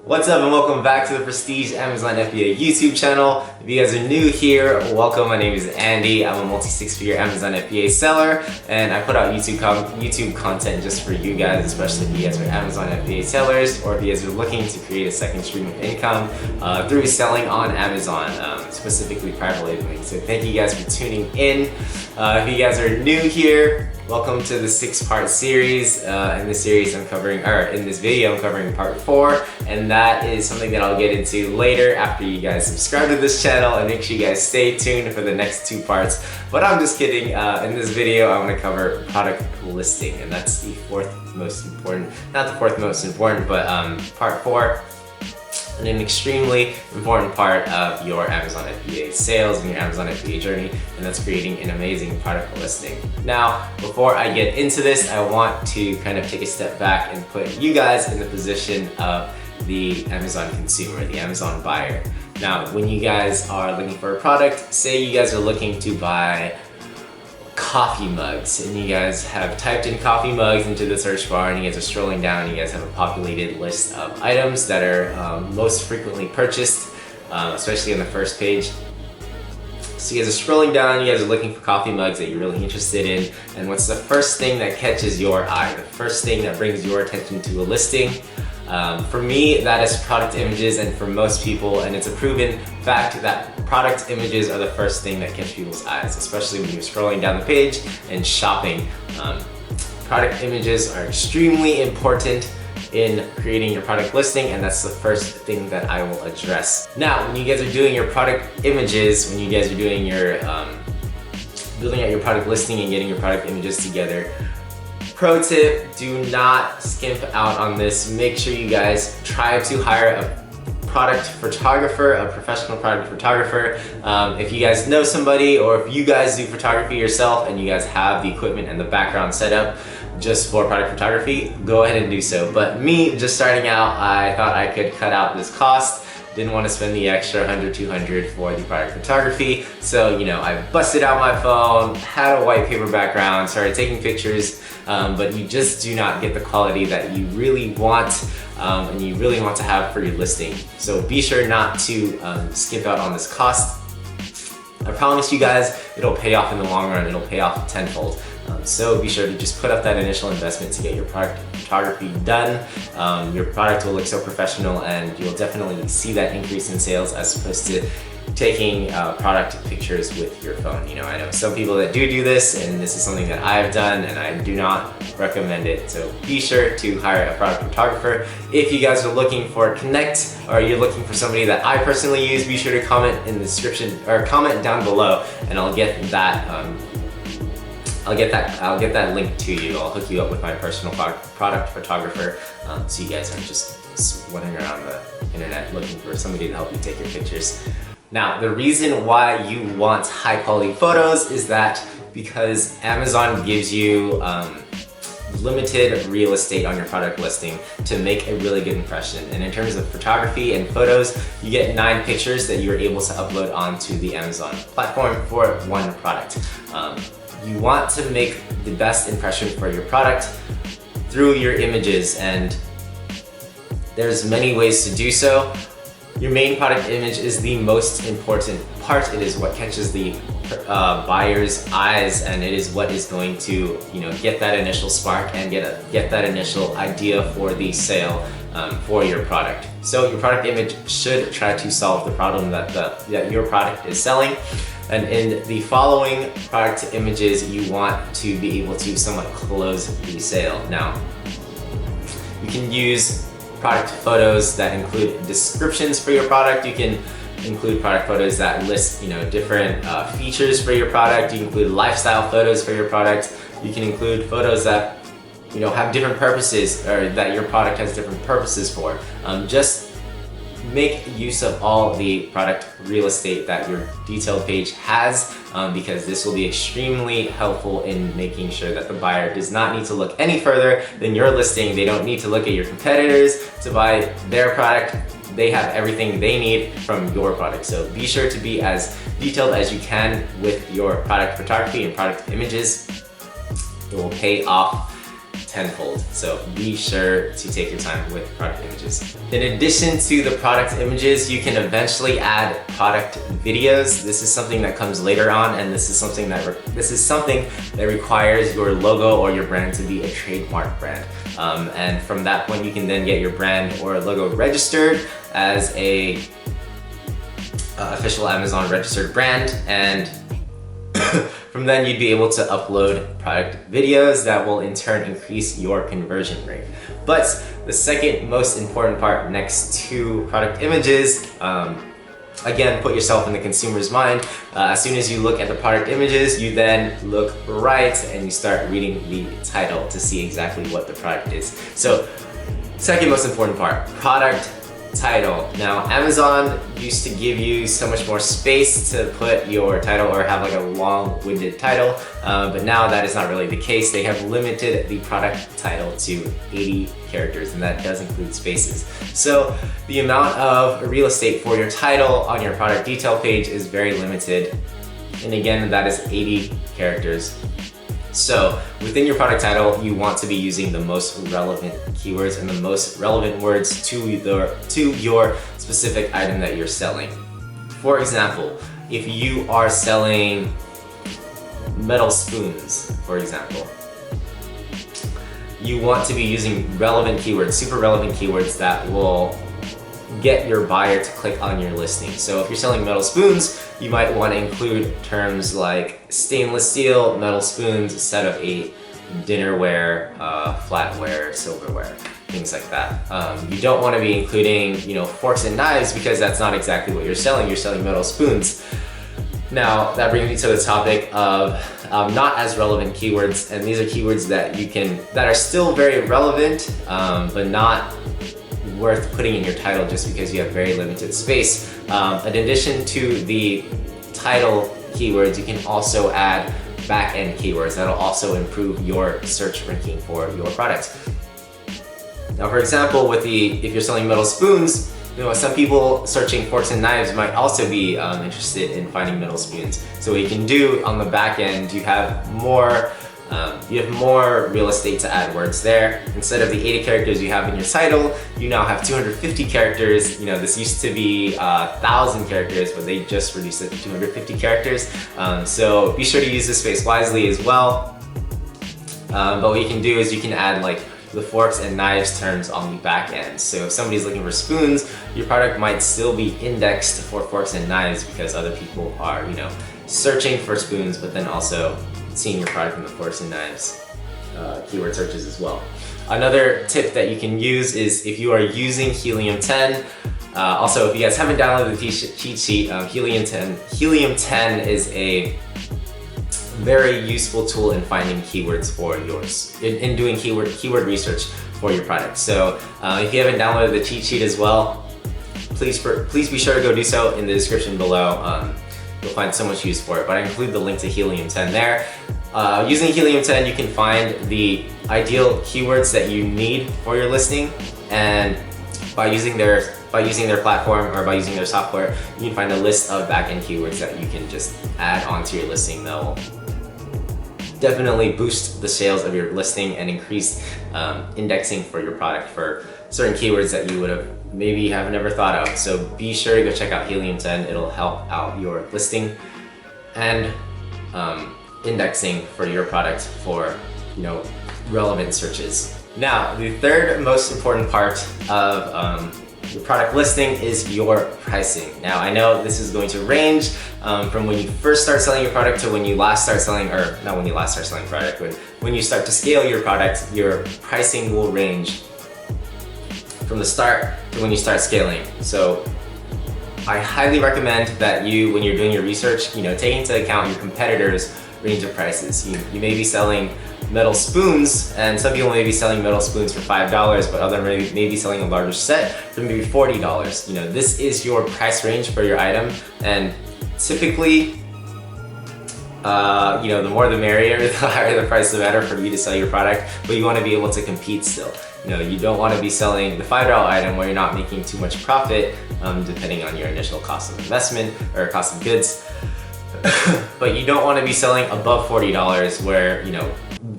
What's up and welcome back to the Prestige Amazon FBA YouTube channel. If you guys are new here, welcome. My name is Andy. I'm a multi-six-figure Amazon FBA seller and I put out YouTube content just for you guys, especially if you guys are Amazon FBA sellers or if you guys are looking to create a second stream of income through selling on Amazon, specifically private labeling. So thank you guys for tuning in. If you guys are new here, welcome to the 6-part series. In this series in this video I'm covering part 4, and that is something that I'll get into later after you guys subscribe to this channel, and make sure you guys stay tuned for the next 2 parts. But I'm just kidding. In this video I'm going to cover product listing, and that's the 4th most important, not the 4th most important, but part 4. And an extremely important part of your Amazon FBA sales and your Amazon FBA journey, and that's creating an amazing product listing. Now, before I get into this, I want to kind of take a step back and put you guys in the position of the Amazon consumer, the Amazon buyer. Now, when you guys are looking for a product, say you guys are looking to buy coffee mugs, and you guys have typed in coffee mugs into the search bar, and you guys are scrolling down, and you guys have a populated list of items that are most frequently purchased, especially on the first page. So you guys are scrolling down, you guys are looking for coffee mugs that you're really interested in, and what's the first thing that catches your eye, the first thing that brings your attention to a listing? For me, that is product images, and for most people, and it's a proven fact that product images are the first thing that catch people's eyes, especially when you're scrolling down the page and shopping. Product images are extremely important in creating your product listing, and that's the first thing that I will address. Now, when you guys are doing your product images, when you guys are doing your building out your product listing and getting your product images together, pro tip, do not skimp out on this. Make sure you guys try to hire a product photographer, a professional product photographer. If you guys know somebody, or if you guys do photography yourself and you guys have the equipment and the background set up just for product photography, go ahead and do so. But me, just starting out, I thought I could cut out this cost. Didn't want to spend the extra $100, $200 for the product photography. So, you know, I busted out my phone, had a white paper background, started taking pictures, but you just do not get the quality that you really want and you really want to have for your listing. So be sure not to skip out on this cost. I promise you guys, it'll pay off in the long run. It'll pay off tenfold. So be sure to just put up that initial investment to get your product photography done. Your product will look so professional, and you'll definitely see that increase in sales as opposed to taking product pictures with your phone. You know, I know some people that do this, and this is something that I've done, and I do not recommend it. So be sure to hire a product photographer. If you guys are looking for Connect, or you're looking for somebody that I personally use, be sure to comment in the description or comment down below, and I'll get that. I'll get that link to you. I'll hook you up with my personal product photographer, so you guys aren't just swanning around the internet looking for somebody to help you take your pictures. Now, the reason why you want high quality photos is that because Amazon gives you limited real estate on your product listing to make a really good impression. And in terms of photography and photos, you get 9 pictures that you're able to upload onto the Amazon platform for one product. You want to make the best impression for your product through your images, and there's many ways to do so. Your main product image is the most important part. It is what catches the buyer's eyes, and it is what is going to, you know, get that initial spark and get that initial idea for the sale for your product. So your product image should try to solve the problem that your product is selling. And in the following product images, you want to be able to somewhat close the sale. Now, you can use product photos that include descriptions for your product. You can include product photos that list, you know, different features for your product. You can include lifestyle photos for your product. You can include photos that, you know, have different purposes, or that your product has different purposes for. Just make use of all the product real estate that your detailed page has, because this will be extremely helpful in making sure that the buyer does not need to look any further than your listing. They don't need to look at your competitors to buy their product. They have everything they need from your product. So be sure to be as detailed as you can with your product photography and product images. It will pay off tenfold. So be sure to take your time with product images. In addition to the product images, you can eventually add product videos. This is something that comes later on, and this is something that requires your logo or your brand to be a trademark brand. And from that point, you can then get your brand or logo registered as a official Amazon registered brand, and from then you'd be able to upload product videos that will in turn increase your conversion rate. But the second most important part next to product images, again, put yourself in the consumer's mind. As soon as you look at the product images, you then look right and you start reading the title to see exactly what the product is. So, second most important part, product title. Now, Amazon used to give you so much more space to put your title or have like a long-winded title, but now that is not really the case. They have limited the product title to 80 characters, and that does include spaces. So the amount of real estate for your title on your product detail page is very limited. And again, that is 80 characters. So within your product title, you want to be using the most relevant keywords and the most relevant words to your specific item that you're selling. For example, if you are selling metal spoons, for example, you want to be using relevant keywords, super relevant keywords that will get your buyer to click on your listing. So if you're selling metal spoons, you might want to include terms like stainless steel, metal spoons, set of 8, dinnerware, flatware, silverware, things like that. You don't want to be including, forks and knives, because that's not exactly what you're selling. You're selling metal spoons. Now, that brings me to the topic of not as relevant keywords, and these are keywords that are still very relevant, but not worth putting in your title just because you have very limited space. In addition to the title keywords, you can also add back-end keywords that'll also improve your search ranking for your product. Now, for example, if you're selling metal spoons, some people searching forks and knives might also be interested in finding metal spoons. So what you can do on the back end, you have more real estate to add words there. Instead of the 80 characters you have in your title, you now have 250 characters. This used to be 1,000 characters, but they just reduced it to 250 characters. So be sure to use this space wisely as well. But what you can do is you can add like the forks and knives terms on the back end. So if somebody's looking for spoons, your product might still be indexed for forks and knives because other people are, searching for spoons, but then also seeing your product in the forks and knives keyword searches as well. Another tip that you can use is if you are using Helium 10. Also, if you guys haven't downloaded the cheat sheet, Helium 10 is a very useful tool in finding keywords for yours, in doing keyword research for your product. So if you haven't downloaded the cheat sheet as well, please be sure to go do so in the description below. You'll find so much use for it, but I include the link to Helium 10 there. Using Helium 10, you can find the ideal keywords that you need for your listing, and by using their platform or by using their software, you can find a list of back-end keywords that you can just add onto your listing that will definitely boost the sales of your listing and increase indexing for your product for certain keywords that you would have maybe never thought of. So be sure to go check out Helium 10. It'll help out your listing and indexing for your product for relevant searches. Now, the third most important part of your product listing is your pricing. Now, I know this is going to range from when you first start selling your product to when you last start selling, or not when you last start selling product, but when you start to scale your product, your pricing will range from the start to when you start scaling. So I highly recommend that you, when you're doing your research, take into account your competitors' range of prices. You may be selling metal spoons, and some people may be selling metal spoons for $5, but others may be selling a larger set for maybe $40. This is your price range for your item, and typically, the more the merrier, the higher the price, the better for you to sell your product, but you want to be able to compete still. You don't want to be selling the $5 item where you're not making too much profit, depending on your initial cost of investment or cost of goods. But you don't want to be selling above $40 where,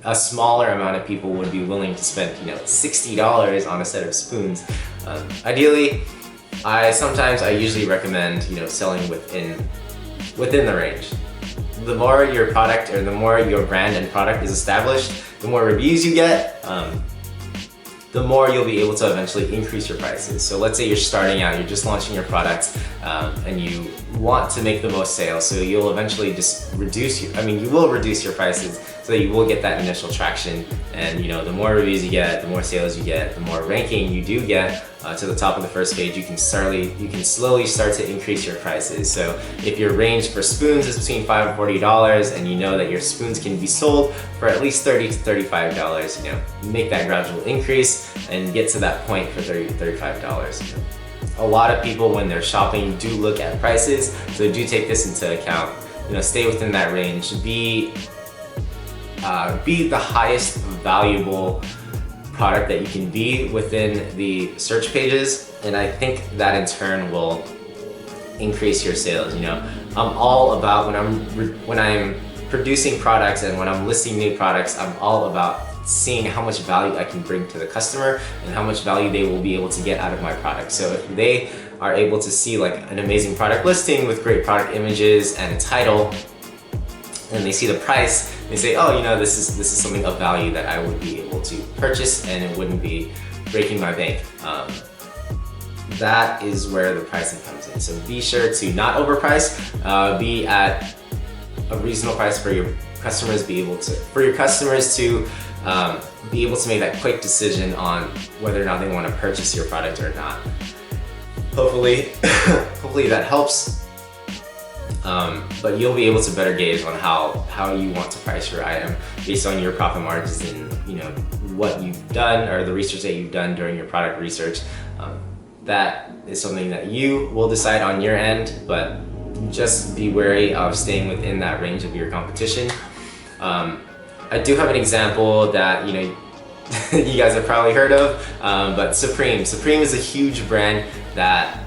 a smaller amount of people would be willing to spend, you know, $60 on a set of spoons. Ideally, I usually recommend, you know, selling within the range. The more your product, or the more your brand and product is established, the more reviews you get, the more you'll be able to eventually increase your prices. So let's say you're starting out, you're just launching your product, and you want to make the most sales, so you'll eventually just you will reduce your prices so that you will get that initial traction. And you know, the more reviews you get, the more sales you get, the more ranking you do get to the top of the first page, you can slowly start to increase your prices. So if your range for spoons is between $5 and $40, and you know that your spoons can be sold for at least $30 to $35, you know, make that gradual increase and get to that point for $30 to $35. You know. A lot of people, when they're shopping, do look at prices, so do take this into account. You know, stay within that range. Be the highest valuable product that you can be within the search pages, and I think that in turn will increase your sales. You know, I'm all about, when I'm producing products and when I'm listing new products, I'm all about seeing how much value I can bring to the customer and how much value they will be able to get out of my product. So if they are able to see like an amazing product listing with great product images and a title, and they see the price, they say, oh, you know, this is something of value that I would be able to purchase, and it wouldn't be breaking my bank. That is where the pricing comes in. So be sure to not overprice, be at a reasonable price for your customers, to be able to make that quick decision on whether or not they want to purchase your product or not. Hopefully that helps. But you'll be able to better gauge on how you want to price your item based on your profit margins and, you know, what you've done or the research that you've done during your product research. That is something that you will decide on your end, but just be wary of staying within that range of your competition. I do have an example that, you know, you guys have probably heard of, but Supreme. Supreme is a huge brand that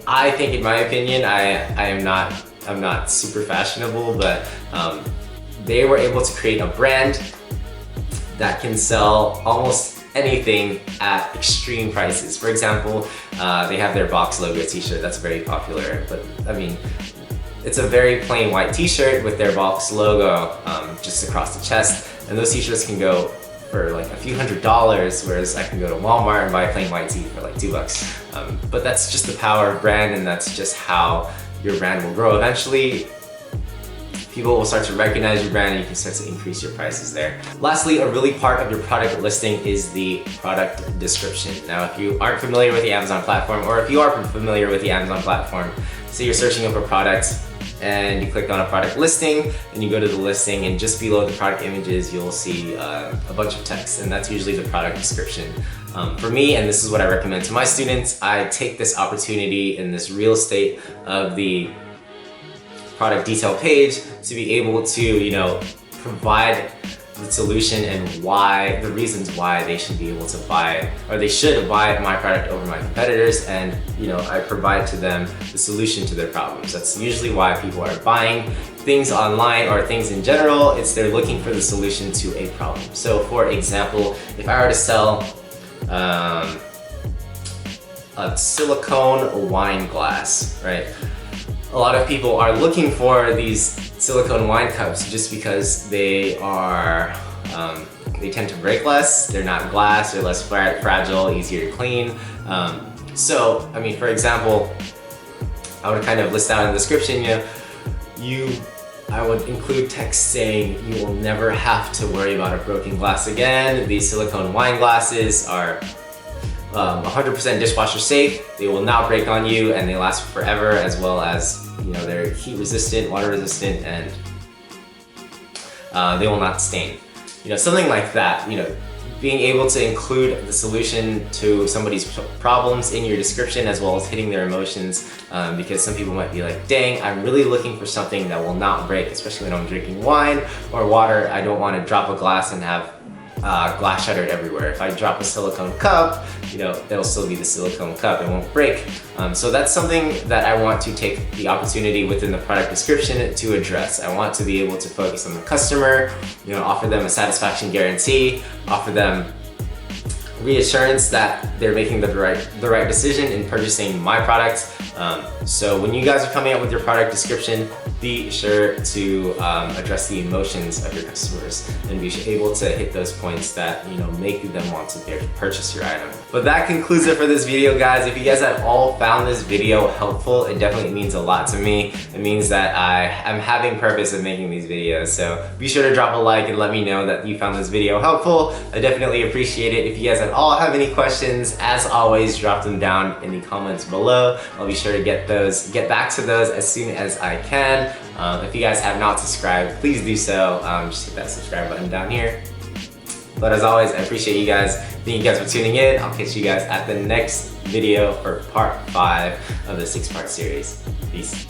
I think, in my opinion, I'm not super fashionable, but they were able to create a brand that can sell almost anything at extreme prices. For example, they have their box logo t-shirt that's very popular, but I mean, it's a very plain white t-shirt with their box logo just across the chest, and those t-shirts can go for like a few $100s, whereas I can go to Walmart and buy a plain white tee for like $2. But that's just the power of brand, and that's just how your brand will grow. Eventually, people will start to recognize your brand and you can start to increase your prices there. Lastly, a really part of your product listing is the product description. Now, if you aren't familiar with the Amazon platform, or if you are familiar with the Amazon platform, say you're searching up a product and you click on a product listing and you go to the listing, and just below the product images you'll see a bunch of text, and that's usually the product description. For me, and this is what I recommend to my students, I take this opportunity in this real estate of the product detail page to be able to, you know, provide the solution and the reasons why they should be able to buy, or they should buy my product over my competitors, and, you know, I provide to them the solution to their problems. That's usually why people are buying things online or things in general. It's they're looking for the solution to a problem. So for example, if I were to sell a silicone wine glass, right? A lot of people are looking for these silicone wine cups just because they are, they tend to break less, they're not glass, they're less fragile, easier to clean. So, I mean, for example, I would kind of list out in the description, I would include text saying, you will never have to worry about a broken glass again. These silicone wine glasses are 100% dishwasher safe. They will not break on you, and they last forever, as well as, you know, they're heat resistant, water resistant, and they will not stain. You know, something like that. You know, being able to include the solution to somebody's problems in your description, as well as hitting their emotions, because some people might be like, dang, I'm really looking for something that will not break, especially when I'm drinking wine or water. I don't want to drop a glass and have glass shattered everywhere. If I drop a silicone cup, you know, it'll still be the silicone cup, it won't break. So that's something that I want to take the opportunity within the product description to address. I want to be able to focus on the customer, you know, offer them a satisfaction guarantee, offer them reassurance that they're making the right decision in purchasing my product. So when you guys are coming up with your product description, be sure to address the emotions of your customers and be able to hit those points that, you know, make them want to purchase your item. But that concludes it for this video, guys. If you guys have all found this video helpful, it definitely means a lot to me. It means that I am having purpose of making these videos. So be sure to drop a like and let me know that you found this video helpful. I definitely appreciate it. If you guys at all have any questions, as always, drop them down in the comments below. I'll be sure to get back to those as soon as I can. If you guys have not subscribed, please do so. Just hit that subscribe button down here. But as always, I appreciate you guys. Thank you guys for tuning in. I'll catch you guys at the next video for part 5 of the 6-part series. Peace.